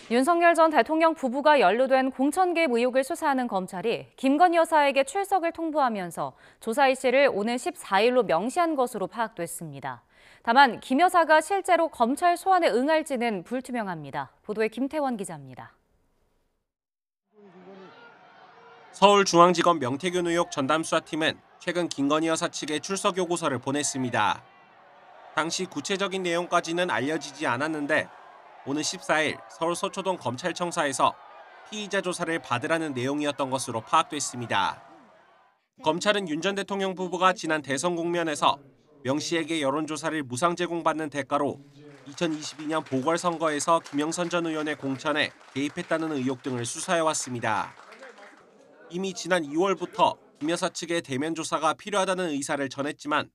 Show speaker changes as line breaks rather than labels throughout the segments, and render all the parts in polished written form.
윤석열 전 대통령 부부가 연루된 공천 개입 의혹을 수사하는 검찰이 김건희 여사에게 출석을 통보하면서 조사 일시를 오는 14일로 명시한 것으로 파악됐습니다. 다만 김 여사가 실제로 검찰 소환에 응할지는 불투명합니다. 보도에 김태원 기자입니다.
서울중앙지검 명태균 의혹 전담수사팀은 최근 김건희 여사 측에 출석 요구서를 보냈습니다. 당시 구체적인 내용까지는 알려지지 않았는데 오는 14일 서울 서초동 검찰청사에서 피의자 조사를 받으라는 내용이었던 것으로 파악됐습니다. 검찰은 윤 전 대통령 부부가 지난 대선 국면에서 명 씨에게 여론조사를 무상 제공받는 대가로 2022년 보궐선거에서 김영선 전 의원의 공천에 개입했다는 의혹 등을 수사해왔습니다. 이미 지난 2월부터 김 여사 측에 대면 조사가 필요하다는 의사를 전했지만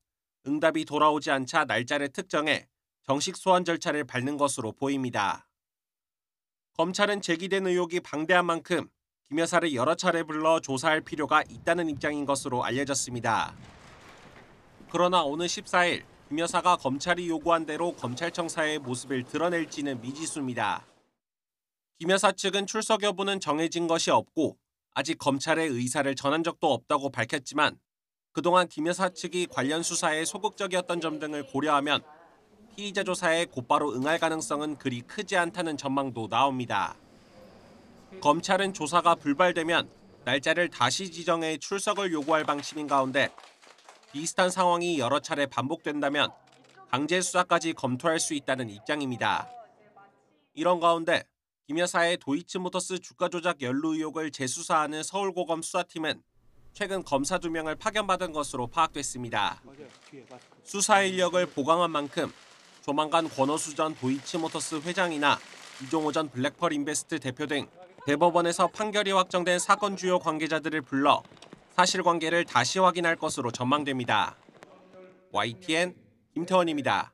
응답이 돌아오지 않자 날짜를 특정해 정식 소환 절차를 밟는 것으로 보입니다. 검찰은 제기된 의혹이 방대한 만큼 김 여사를 여러 차례 불러 조사할 필요가 있다는 입장인 것으로 알려졌습니다. 그러나 오는 14일 김 여사가 검찰이 요구한 대로 검찰청사의 모습을 드러낼지는 미지수입니다. 김 여사 측은 출석 여부는 정해진 것이 없고 아직 검찰에 의사를 전한 적도 없다고 밝혔지만 그동안 김 여사 측이 관련 수사에 소극적이었던 점 등을 고려하면 피의자 조사에 곧바로 응할 가능성은 그리 크지 않다는 전망도 나옵니다. 검찰은 조사가 불발되면 날짜를 다시 지정해 출석을 요구할 방침인 가운데 비슷한 상황이 여러 차례 반복된다면 강제 수사까지 검토할 수 있다는 입장입니다. 이런 가운데 김 여사의 도이치모터스 주가 조작 연루 의혹을 재수사하는 서울고검 수사팀은 최근 검사 2명을 파견받은 것으로 파악됐습니다. 수사 인력을 보강한 만큼 조만간 권오수 전 도이치모터스 회장이나 이종호 전 블랙펄 인베스트 대표 등 대법원에서 판결이 확정된 사건 주요 관계자들을 불러 사실관계를 다시 확인할 것으로 전망됩니다. YTN 김태원입니다.